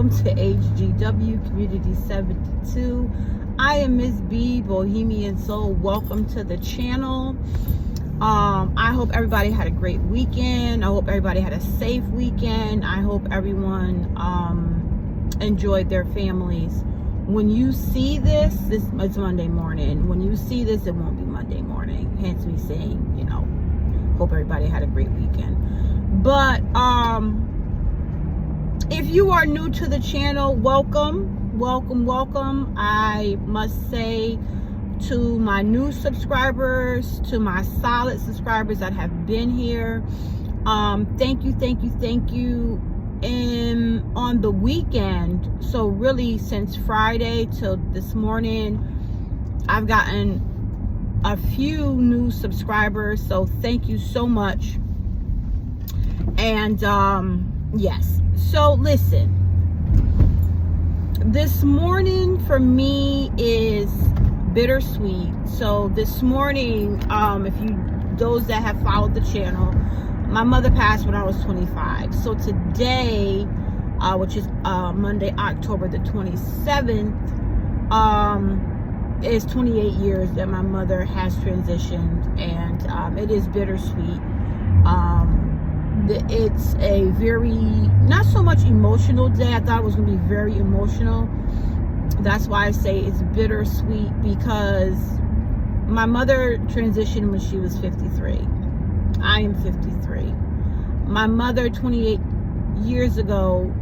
welcome to HGW Community 72. I am Miss B, Bohemian Soul. Welcome to the channel. I hope everybody had a great weekend. I hope everybody had a safe weekend. I hope everyone enjoyed their families. When you see this it's Monday morning. When you see this, it won't be Monday morning. Hence me saying, hope everybody had a great weekend. But if you are new to the channel, welcome. I must say to my new subscribers, to my solid subscribers that have been here, thank you. And on the weekend, so really since Friday till this morning, I've gotten a few new subscribers, so thank you so much. And yes, so listen, this morning for me is bittersweet. So this morning, those that have followed the channel, my mother passed when I was 25. So today, which is Monday, October the 27th, is 28 years that my mother has transitioned, and it is bittersweet. It's a very, not so much emotional day. I thought it was going to be very emotional. That's why I say it's bittersweet, because my mother transitioned when she was 53. I am 53. My mother 28 years ago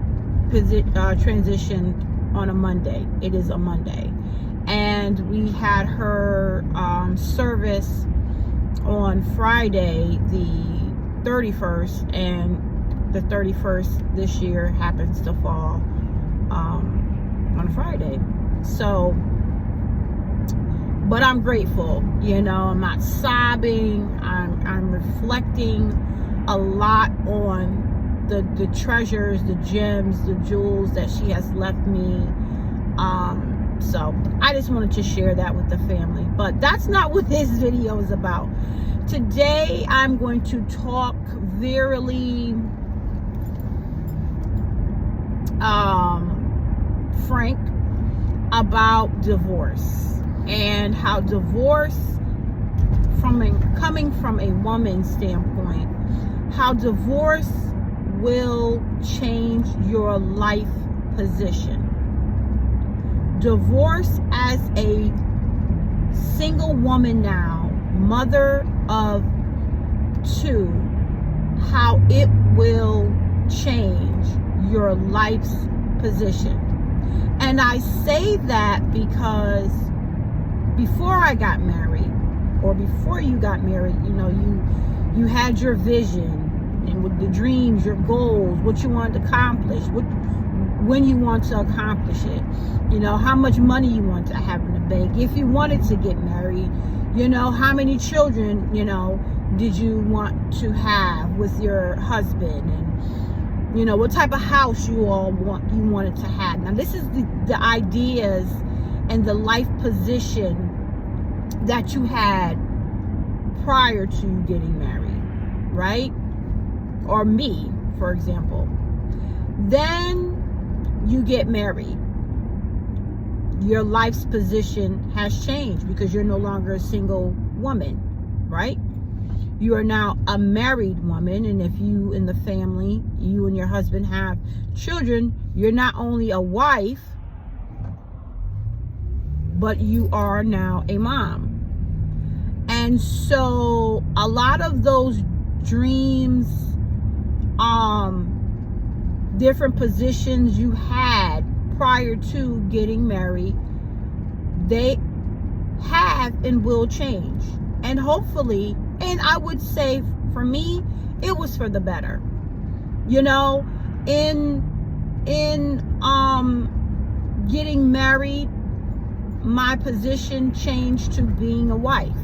transitioned on a Monday. It is a Monday. And we had her service on Friday the 31st, and the 31st this year happens to fall on Friday. So, but I'm grateful, I'm not sobbing. I'm reflecting a lot on the treasures, the gems, the jewels that she has left me. So I just wanted to share that with the family, but that's not what this video is about. Today I'm going to talk very frank about divorce, and how divorce, coming from a woman's standpoint, how divorce will change your life position. Divorce as a single woman now, mother of two, how it will change your life's position. And I say that because before I got married, or before you got married, you had your vision, and with the dreams, your goals, what you wanted to accomplish, when you want to accomplish it, how much money you want to have in the bank, if you wanted to get married, how many children, did you want to have with your husband, and what type of house you wanted to have. Now this is the ideas and the life position that you had prior to getting married, right? Or me, for example. Then you get married. Your life's position has changed, because you're no longer a single woman, right? You are now a married woman, and if you in the family, you and your husband have children, you're not only a wife, but you are now a mom. And so a lot of those dreams, different positions you had prior to getting married, they have and will change. And hopefully, and I would say for me, it was for the better. In getting married, my position changed to being a wife.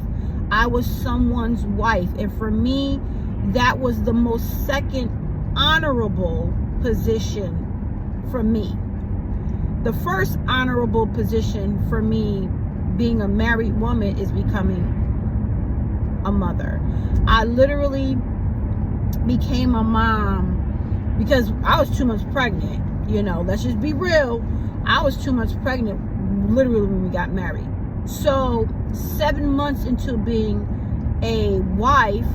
I was someone's wife, and for me, that was the most second honorable position for me. The first honorable position for me, being a married woman, is becoming a mother. I literally became a mom because I was 2 months pregnant. Let's just be real. I was 2 months pregnant, literally, when we got married. So 7 months into being a wife,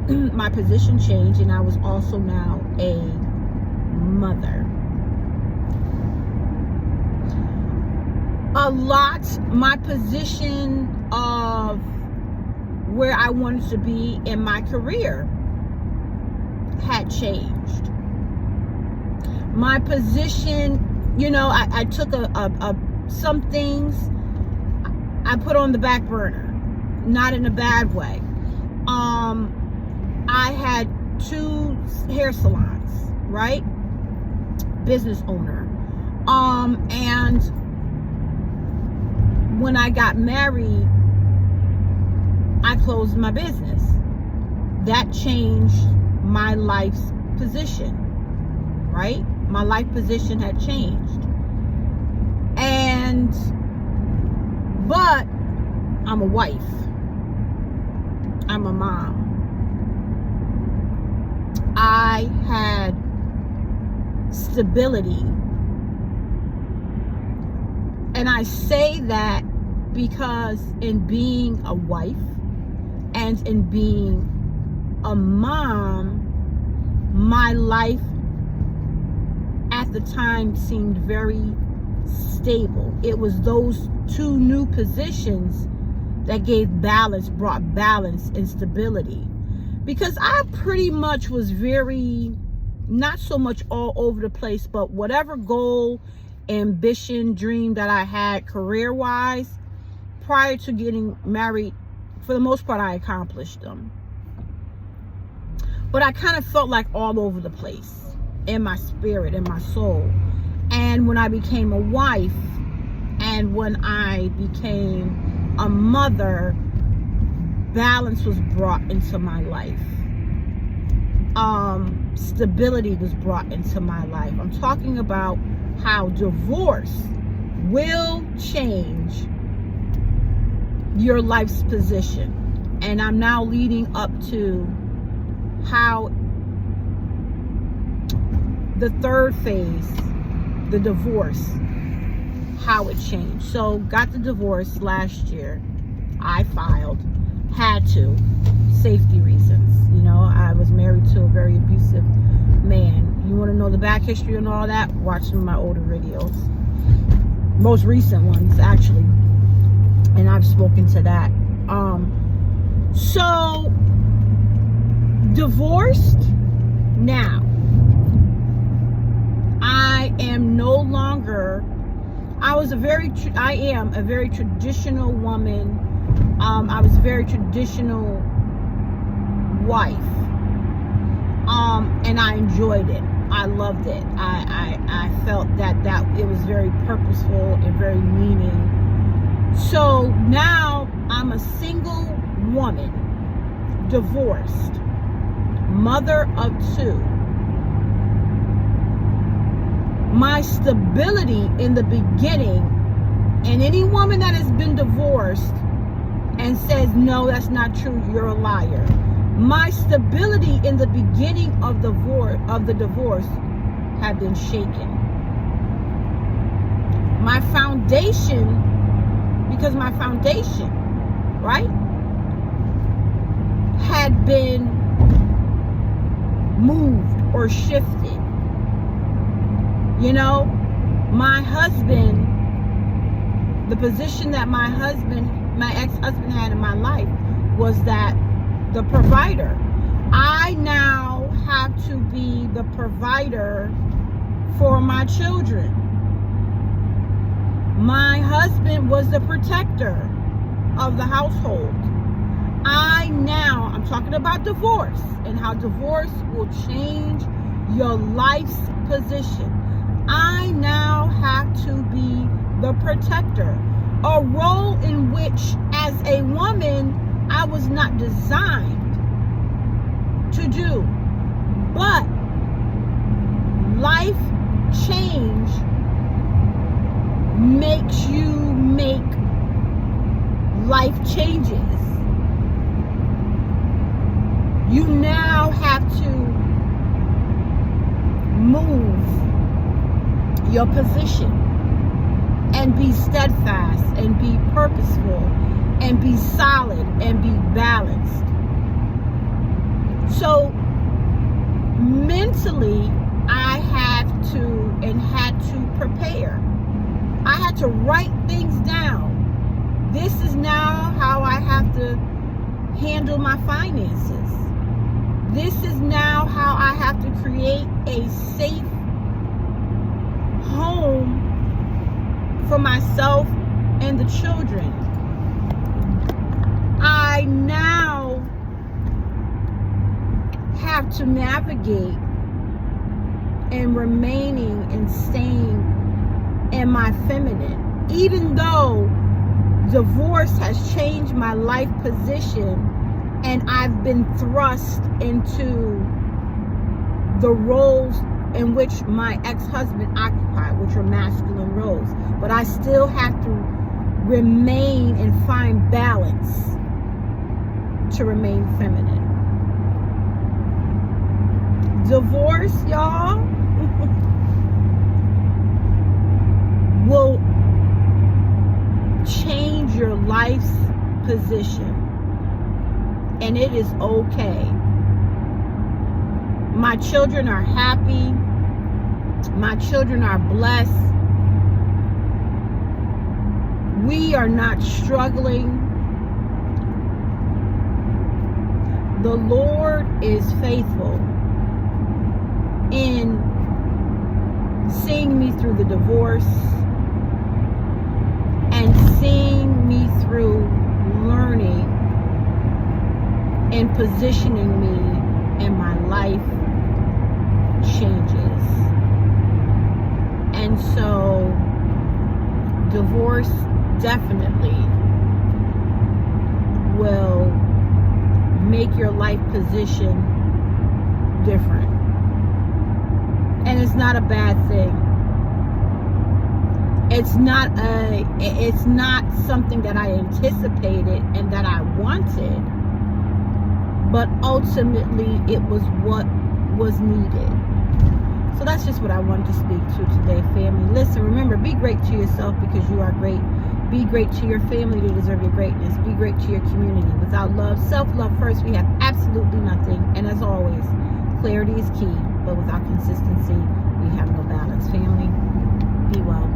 my position changed, and I was also now a mother. My position of where I wanted to be in my career had changed. My position, I took some things I put on the back burner, not in a bad way. I had 2 hair salons, right? Business owner. And when I got married, I closed my business. That changed my life's position, right? My life position had changed. But I'm a wife. I'm a mom. I had stability. And I say that because in being a wife and in being a mom, my life at the time seemed very stable. It was those 2 new positions that brought balance and stability. Because I pretty much was very, not so much all over the place, but whatever goal, ambition, dream that I had career-wise, prior to getting married, for the most part, I accomplished them. But I kind of felt like all over the place in my spirit, in my soul. And when I became a wife, and when I became a mother, balance was brought into my life. Stability was brought into my life. I'm talking about how divorce will change your life's position. And I'm now leading up to how the 3rd phase, the divorce, how it changed. So got the divorce last year. I filed, had to, safety reasons. I was married to a very abusive man. You want to know the back history and all that? Watch some of my older videos, most recent ones actually, and I've spoken to that. So divorced now. I am no longer, I am a very traditional woman. I was a very traditional wife. And I enjoyed it. I loved it. I felt that it was very purposeful and very meaning. So now I'm a single woman, divorced, mother of 2. My stability in the beginning, and any woman that has been divorced and says, no, that's not true, you're a liar. My stability in the beginning of the divorce had been shaken. My foundation, because my foundation, right, had been moved or shifted. My husband, the position that my ex-husband had in my life was that the provider. I now have to be the provider for my children. My husband was the protector of the household. I'm talking about divorce and how divorce will change your life's position. I now have to be the protector, a role in which as a woman I was not designed to do. But life change makes you make life changes. You now have to move your position and be steadfast and be purposeful and be solid and be balanced. So mentally, I had to prepare. I had to write things down. This is now how I have to handle my finances. This is now how I have to create a safe home for myself and the children. I now have to navigate and remaining and staying in my feminine. Even though divorce has changed my life position and I've been thrust into the roles in which my ex-husband occupied, which are masculine roles. But I still have to remain and find balance to remain feminine. Divorce, y'all, will change your life's position. And it is okay. My children are happy. My children are blessed. We are not struggling. The Lord is faithful in seeing me through the divorce and seeing me through learning and positioning me in my life changes. And so divorce definitely will make your life position different. And it's not a bad thing. It's not something that I anticipated and that I wanted, but ultimately it was what was needed. So that's just what I wanted to speak to today, family. Listen, remember, be great to yourself because you are great. Be great to your family. They deserve your greatness. Be great to your community. Without love, self-love first, we have absolutely nothing. And as always, clarity is key, but without consistency, we have no balance. Family, be well.